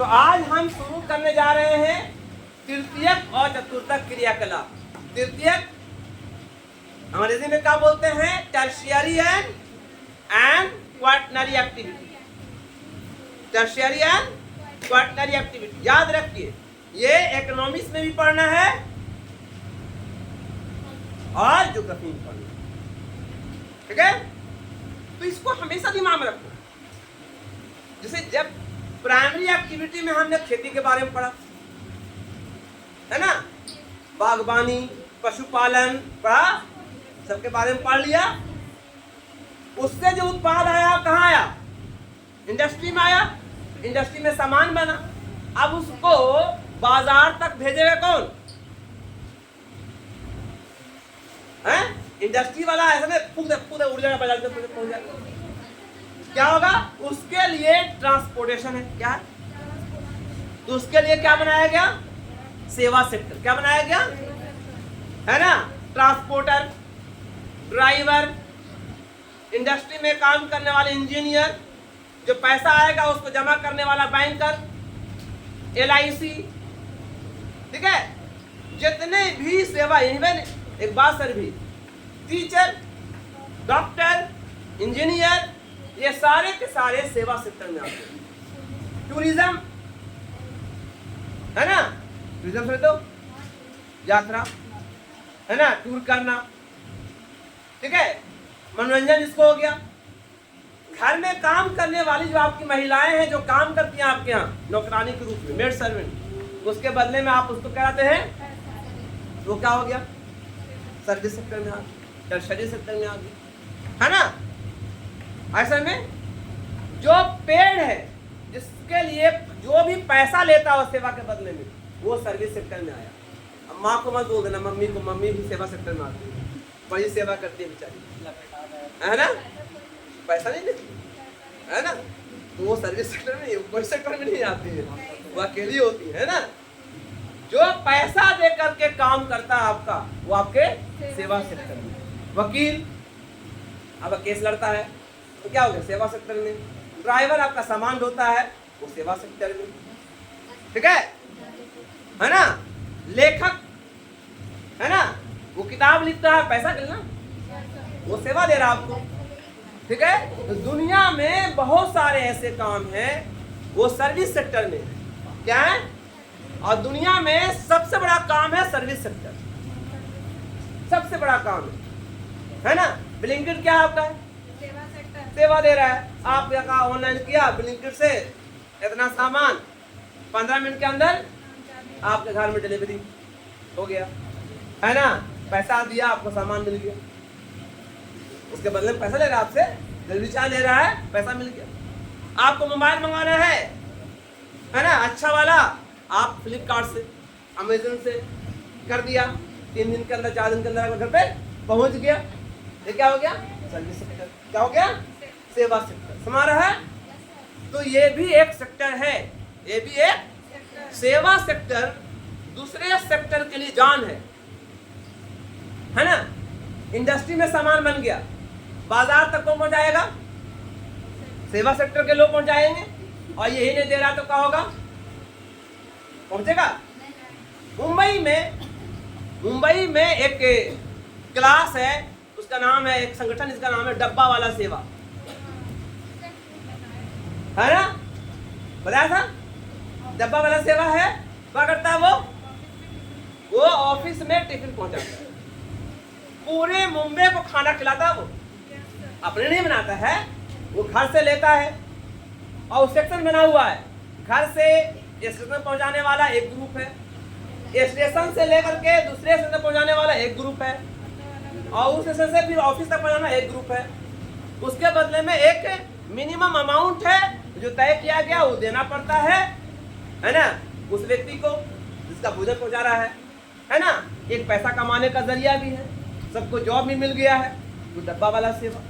तो आज हम शुरू करने जा रहे हैं तृतीयक और चतुर्थक क्रियाकलाप। तृतीयक अंग्रेजी में क्या बोलते हैं? Tertiary and quaternary activity. Tertiary and quaternary activity याद रखिए, ये इकोनॉमिक्स में भी पढ़ना है और ज्योग्राफी में पढ़ना है, ठीक है? तो इसको हमेशा दिमाग में रखो। जैसे जब प्राइमरी एक्टिविटी में हमने खेती के बारे में पढ़ा है ना, बागवानी, पशुपालन पढ़ा, सबके बारे में पढ़ लिया। उससे जो उत्पाद आया कहाँ आया? इंडस्ट्री में आया। इंडस्ट्री में सामान बना, अब उसको बाजार तक भेजेगा कौन? है इंडस्ट्री वाला। ऐसा नहीं फूक उड़ जाएगा, बाजार तक पहुंच जाएगा। क्या होगा? उसके लिए ट्रांसपोर्टेशन है। क्या है? तो उसके लिए क्या बनाया गया? सेवा सेक्टर। क्या बनाया गया? है ना, ट्रांसपोर्टर, ड्राइवर, इंडस्ट्री में काम करने वाले इंजीनियर, जो पैसा आएगा उसको जमा करने वाला बैंकर, LIC, ठीक है? जितने भी सेवा, इवन एक बात सर भी, टीचर, डॉक्टर, इंजीनियर, ये सारे के सारे सेवा सेक्टर में आते हैं। टूरिज्म, है ना, टूरिज्म से तो यात्रा, है ना, टूर करना, ठीक है? मनोरंजन इसको हो गया। घर में काम करने वाली जो आपकी महिलाएं हैं, जो काम करती हैं आपके यहाँ नौकरानी के रूप में, मेड सर्वेंट, उसके बदले में आप उसको कहते हैं, वो क्या हो गया? सर्विस सेक्टर में आ गई, टर्शरी सेक्टर में आ गई, है ना? ऐसे में जो पेड़ है, जिसके लिए जो भी पैसा लेता है सेवा के बदले में, वो सर्विस सेक्टर में आया। अब माँ को मत बोल देना, मम्मी को, मम्मी भी सेवा सेक्टर में आती है, बड़ी सेवा करती है बेचारी, है ना, पैसा नहीं देती, है ना, तो वो सर्विस सेक्टर में, कोई सेक्टर में नहीं आती है, वो अकेली होती है ना। जो पैसा दे करके काम करता है आपका, वो आपके सेवा सेक्टर में। वकील अब केस लड़ता है तो क्या हो गया? सेवा सेक्टर में। ड्राइवर आपका सामान ढोता है, वो सेवा सेक्टर में, ठीक है ना? लेखक, है ना, वो किताब लिखता है, पैसा मिलना, वो सेवा दे रहा है आपको, ठीक है? तो दुनिया में बहुत सारे ऐसे काम हैं, वो सर्विस सेक्टर में क्या है? और दुनिया में सबसे बड़ा काम है सर्विस सेक्टर, सबसे बड़ा काम है ना? ब्लिंकिट क्या आपका है? सेवा सेक्टर, सेवा दे रहा है। आप यहाँ ऑनलाइन किया ब्लिंकिट से, इतना सामान 15 मिनट के अंदर आपके घर में डिलीवरी हो गया, है ना? पैसा दिया, आपको सामान मिल गया, उसके बदले में पैसा ले रहा है आपसे, डिलीवरी चार्ज ले रहा है, पैसा मिल गया। आपको मोबाइल मंगाना है ना, अच्छा वाला, आप फ्लिपकार्ट से, अमेजन से कर दिया, 3 दिन के अंदर, 4 दिन के अंदर घर पे पहुंच गया। ये क्या हो गया? Service sector. क्या हो गया? सेवा सेक्टर। समझ रहा है? तो ये भी एक सेक्टर है, ये भी एक सेवा सेक्टर दूसरे सेक्टर के लिए जान है ना? इंडस्ट्री में सामान बन गया, बाजार तक कौन पहुंचाएगा? सेवा सेक्टर के लोग पहुंचाएंगे, और यही नहीं दे रहा तो क्या होगा? पहुंचेगा? मुंबई में एक क्लास है, उसका नाम है, एक संगठन, इसका नाम है डब्बा वाला सेवा, है ना? बताया था, डब्बा वाला सेवा है। क्या करता है वो ऑफिस में टिफिन पहुंचाता है, पूरे मुंबई को खाना खिलाता है। वो अपने नहीं बनाता है, वो घर से लेता है, और सेक्शन बना हुआ है, घर से स्टेशन पहुंचाने वाला एक ग्रुप है, स्टेशन से लेकर के दूसरे स्टेशन पहुंचाने वाला एक ग्रुप है, और उस स्टेशन से फिर ऑफिस तक पहुंचाना एक ग्रुप है। उसके बदले में एक मिनिमम अमाउंट है जो तय किया गया, वो देना पड़ता है ना, उस व्यक्ति को जिसका भोजन पहुंचा रहा है ना? एक पैसा कमाने का जरिया भी है, सबको जॉब भी मिल गया है। तो डब्बा वाला सेवा,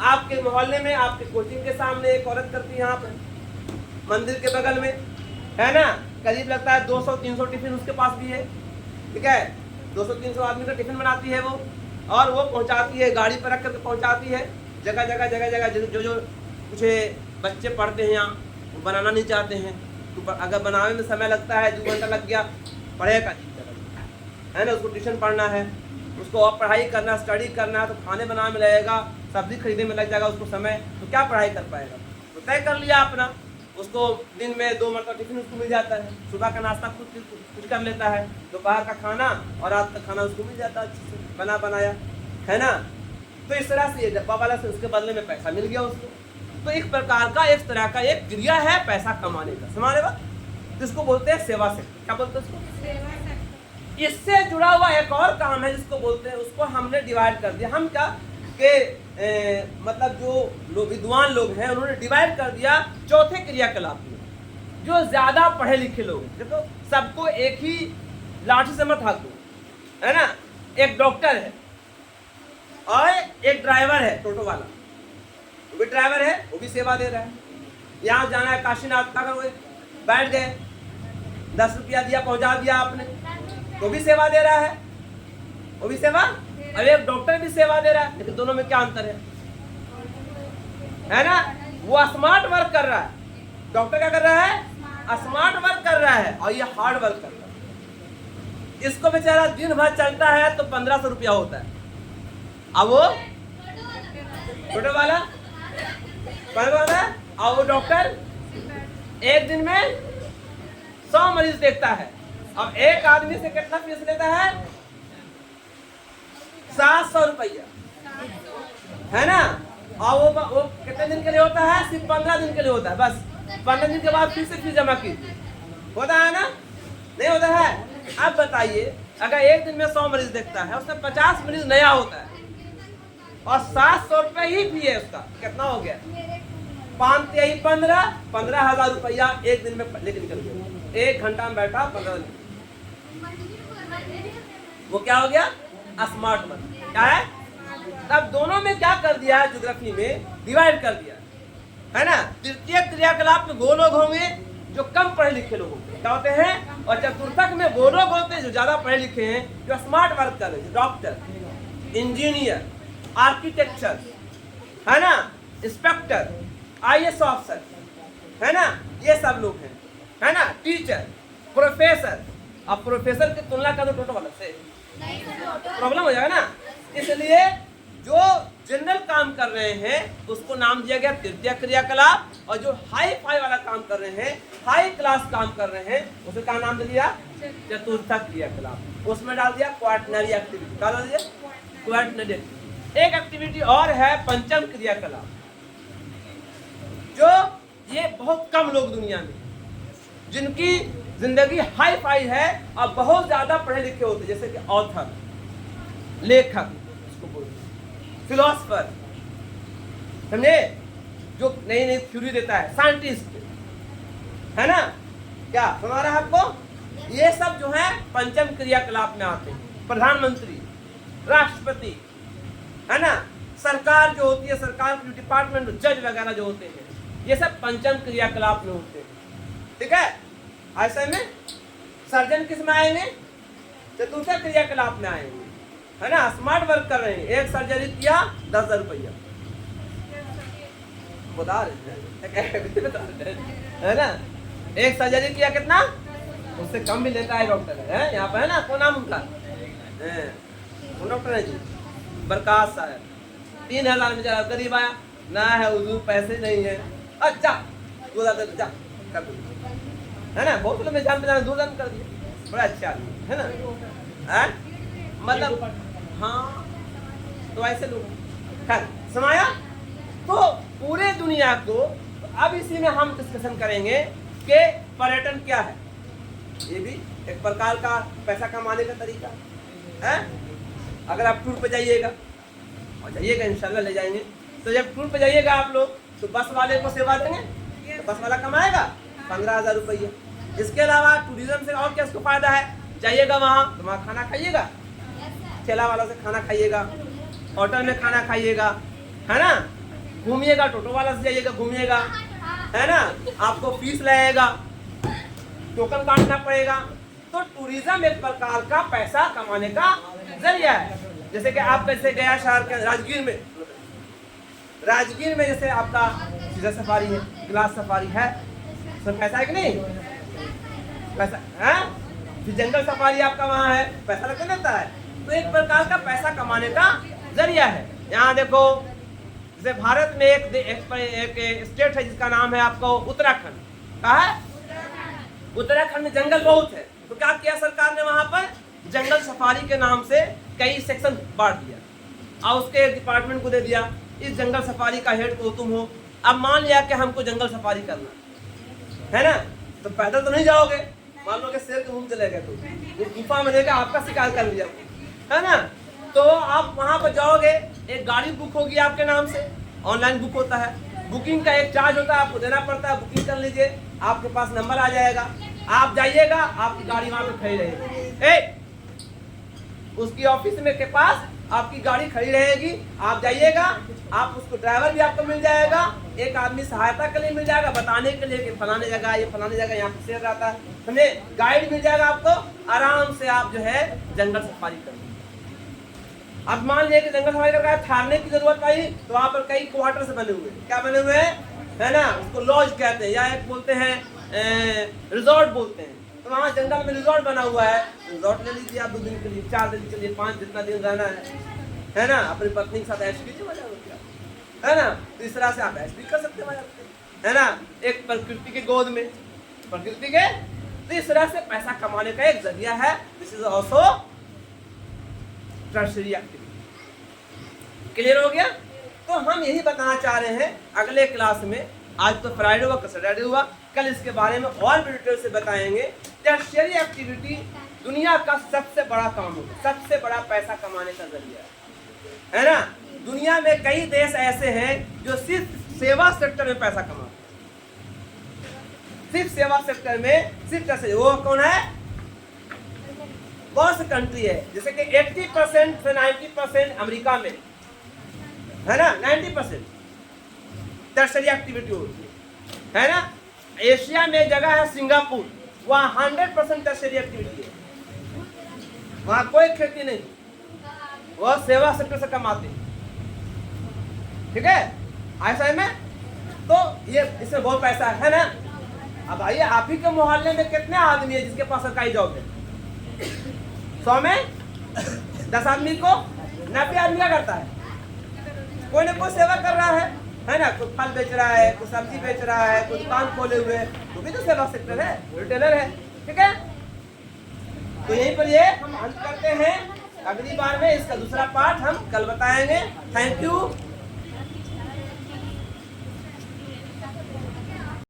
आपके मोहल्ले में, आपके कोचिंग के सामने एक औरत करती है, यहाँ पे मंदिर के बगल में, है ना, करीब लगता है 200-300 टिफिन उसके पास भी है, ठीक है? 200-300 आदमी का टिफिन बनाती है वो, और वो पहुंचाती है, गाड़ी पर रख कर पहुंचाती है जगह जगह। जो कुछ बच्चे पढ़ते हैं यहाँ, बनाना नहीं चाहते हैं, तो अगर बनाने में समय लगता है 2 घंटा लग गया, पढ़ेगा है ना, उसको ट्यूशन पढ़ना है, उसको और पढ़ाई करना, स्टडी करना है, तो खाने बनाने में लगेगा, सब्जी खरीदने में लग जाएगा उसको समय, तो क्या पढ़ाई कर पाएगा। तो तय कर लिया अपना, उसको दिन में 2 मरतबा टिफिन उसको मिल जाता है, सुबह का नाश्ता कुछ कर लेता है, दोपहर का खाना और रात का खाना उसको मिल जाता है अच्छे से बना बनाया, है ना। तो इस तरह से ये डब्बा वाला से उसके बदले में पैसा मिल गया उसको। तो एक प्रकार का, एक तरह का एक क्रिया है पैसा कमाने का, समझ बात, जिसको बोलते हैं सेवा सेक्टर। क्या बोलते हैं उसको? इससे जुड़ा हुआ एक और काम है जिसको बोलते हैं, उसको हमने डिवाइड कर दिया। हम क्या कि मतलब जो विद्वान लोग हैं उन्होंने डिवाइड कर दिया चौथे क्रियाकलाप में। जो ज्यादा पढ़े लिखे लोग, देखो सबको एक ही लाठी से मत हाको, है ना। एक डॉक्टर है और एक ड्राइवर है, टोटो वाला, वो भी ड्राइवर है, वो भी सेवा दे रहा है। यहाँ जाना है काशीनाथ, क्या करोगे, बैठ गए, 10 रुपया दिया, पहुंचा दिया आपने, तो भी सेवा दे रहा है, वो भी सेवा। अब एक डॉक्टर भी सेवा दे रहा है, लेकिन दोनों में क्या अंतर है ना। वो स्मार्ट वर्क कर रहा है, डॉक्टर क्या कर रहा है, स्मार्ट वर्क कर रहा है, और ये हार्ड वर्क कर रहा है। इसको बेचारा दिन भर चलता है तो 1500 रुपया होता है, अब वो छोटे वाला 15 वाला, और वो डॉक्टर एक दिन में 100 मरीज देखता है। अब एक आदमी से कितना फीस लेता है, 700 रुपया, है ना। और वो कितने दिन के लिए होता है, सिर्फ 15 दिन के लिए होता है, बस 15 दिन के बाद फिर से फीस जमा कीजिए, होता है ना, नहीं होता है। अब बताइए, अगर एक दिन में 100 मरीज देखता है, उसमें 50 मरीज नया होता है, और 700 रुपये ही फी है उसका, कितना हो गया, 15,000 रुपया एक दिन में लेके निकल गया। 1 घंटा में बैठा 15 दिन, वो क्या हो गया, स्मार्ट वर्क। क्या है, तब दोनों में क्या कर दिया है, ज्योग्राफी में डिवाइड कर दिया है ना। तृतीय क्रियाकलाप में वो लोग होंगे जो कम पढ़े लिखे लोग होंगे, क्या होते हैं, और चतुर्थक में वो लोग होते हैं जो ज्यादा पढ़े लिखे हैं, जो स्मार्ट वर्क कर रहे हैं, डॉक्टर, इंजीनियर, आर्किटेक्चर, है ना, इंस्पेक्टर, IAS ऑफिसर, है ना, ये सब लोग हैं, है ना, टीचर, प्रोफेसर। अब प्रोफेसर की तुलना कर दो टोटो वाला से, प्रॉब्लम हो जाएगा ना। इसलिए जो जनरल काम कर रहे हैं उसको नाम दिया गया तृतीय क्रियाकलाप, और जो हाई फाई वाला काम कर रहे हैं, हाई क्लास काम कर रहे हैं, उसे क्या नाम दे दिया, चतुर्थ क्रियाकलाप। उसमें डाल दिया क्वाटनरी एक्टिविटी, क्या डाल दिया, क्वाटनरी एक्टिविटी। एक एक्टिविटी और है पंचम क्रियाकलाप, जो ये बहुत कम लोग दुनिया में जिनकी जिंदगी हाई फाई है और बहुत ज्यादा पढ़े लिखे होते, जैसे कि ऑथर, लेखक, इसको बोलते हैं फिलोसफर, समझे, जो नई नई थ्योरी देता है, साइंटिस्ट, है ना। क्या समझ रहा है आपको, ये सब जो है पंचम क्रियाकलाप में आते हैं। प्रधानमंत्री, राष्ट्रपति, है ना, सरकार जो होती है, सरकार के डिपार्टमेंट, जज वगैरह जो होते हैं, ये सब पंचम क्रियाकलाप में होते हैं, ठीक है। ऐसे में सर्जन किस में आएंगे, चतुर्थ क्रियाकलाप में आएंगे, है ना। स्मार्ट वर्क कर रहे हैं, एक सर्जरी किया 10,000 रुपया, बता रहे हैं, है ना। एक सर्जरी किया कितना, उससे कम भी लेता है डॉक्टर, है यहाँ पे, है ना, कौन नाम उनका, कौन डॉक्टर है जी, प्रकाश साहब, 3,000 में जरा गरीब आया ना है, उधर पैसे नहीं है, अच्छा 2,000 जा कर दो, है ना। बहुत लोग जान पहचान 2,000 कर दिया, बड़ा अच्छा आदमी है ना, मतलब हाँ, तो ऐसे लोग खैर समाया। तो पूरे दुनिया को, अब इसी में हम डिस्कशन करेंगे कि पर्यटन क्या है। ये भी एक प्रकार का पैसा कमाने का तरीका है। अगर आप टूर पे जाइएगा, और जाइएगा इंशाल्लाह ले जाएंगे, तो जब टूर पे जाइएगा आप लोग, तो बस वाले को सेवा देंगे, तो बस वाला कमाएगा 15,000 रुपया। इसके अलावा टूरिज्म से और क्या उसको फायदा है, जाइएगा वहाँ तो वहाँ खाना खाइएगा, ठेला वाला से खाना खाइएगा, होटल में खाना खाइएगा, है ना, घूमिएगा, टोटो वाला से जाइएगा घूमिएगा, है ना, आपको फीस लगेगा, टोकन काटना पड़ेगा। तो टूरिज्म एक प्रकार का पैसा कमाने का जरिया है। जैसे कि आप कैसे गया शहर के राजगीर में जैसे आपका सीधा सफारी है, ग्लास सफारी है, सब पैसा है कि नहीं, पैसा है, फिर जंगल सफारी आपका वहाँ है, पैसा लगता रहता है। तो एक प्रकार का पैसा कमाने का जरिया है। यहाँ देखो, जैसे भारत में एक स्टेट है जिसका नाम है आपको उत्तराखंड। कहा है? उत्तराखंड में जंगल बहुत है, तो क्या किया सरकार ने वहां पर जंगल सफारी के नाम से कई सेक्शन बांट दिया और उसके एक डिपार्टमेंट को दे दिया, इस जंगल सफारी का हेड को तुम हो। अब मान लिया कि हमको जंगल सफारी करना है ना, तो पैदल तो नहीं जाओगे, मान लो कि शेर के मुंह चले गए, तो गुफा में लेकर आपका शिकार कर लिया, है ना, तो आप वहां पर जाओगे, एक गाड़ी बुक होगी आपके नाम से, ऑनलाइन बुक होता है, बुकिंग का एक चार्ज होता है, आपको देना पड़ता है, बुकिंग कर लीजिए, आपके पास नंबर आ जाएगा, आप जाइएगा, आपकी गाड़ी वहां पे खड़ी रहेगी, उसकी ऑफिस में के पास आपकी गाड़ी खड़ी रहेगी, आप जाइएगा, आप उसको ड्राइवर भी आपको मिल जाएगा, एक आदमी सहायता के लिए मिल जाएगा, बताने के लिए कि फलाने जगह ये फलाने जगह यहाँ पे शेर रहता है, समझे, गाइड मिल जाएगा आपको, आराम से आप जो है जंगल सफारी करेंगे। अब मान लीजिए कि जंगल सफारी करके ठहरने की जरूरत आई, तो वहाँ पर कई क्वार्टर से बने हुए, क्या बने हुए हैं, है ना, उसको लॉज कहते हैं, या एक बोलते हैं रिजॉर्ट बोलते हैं। तो वहाँ जंगल में रिजॉर्ट बना हुआ है, रिजॉर्ट ले लीजिए आप 2 दिन के लिए, 4 दिन के लिए, 5 जितना दिन रहना है ना, अपनी पत्नी के साथ ऐश कीजिए, मजा होगा, है ना, तो इस तरह से आप ऐश भी कर सकते हैं, है ना, एक प्रकृति के गोद में, प्रकृति के, तो इस तरह से पैसा कमाने का एक जरिया है। This is also tertiary activity. Clear हो गया? तो हम यही बताना चाह रहे हैं अगले क्लास में, आज तो फ्राइडे हुआ, कल सैटरडे हुआ, कल इसके बारे में और भी डिटेल से बताएंगे। टर्शियरी एक्टिविटी दुनिया का सबसे बड़ा काम होगा, सबसे बड़ा पैसा कमाने का जरिया है ना। दुनिया में कई देश ऐसे हैं जो सिर्फ सेवा सेक्टर में पैसा कमाते हैं, सिर्फ सेवा सेक्टर में, सिर्फ टर्शियरी। वो कौन है? कौन सी कंट्री है? जैसे कि 80% से 90% अमेरिका में, है ना, 90% टर्शियरी एक्टिविटी होती है ना। एशिया में जगह है सिंगापुर, वहाँ 100% टर्शियरी एक्टिविटी है, वहाँ कोई खेती नहीं, वह सेवा सेक्टर से कमाते, ठीक है, ऐसा है में। तो ये इसमें बहुत पैसा है ना। अब आइए, आप ही के मोहल्ले में कितने आदमी है जिसके पास सरकारी जॉब है? 100 में 10 आदमी को 90 आदमी क्या करता है? कोई ना कोई सेवा कर रहा है ना, कोई फल बेच रहा है, कोई सब्जी बेच रहा है, कोई दुकान खोले हुए, वो भी तो सेवा सेक्टर है, रिटेलर है, ठीक है। तो यहीं पर ये हम अंत करते हैं, अगली बार में इसका दूसरा पार्ट हम कल बताएंगे। Thank you.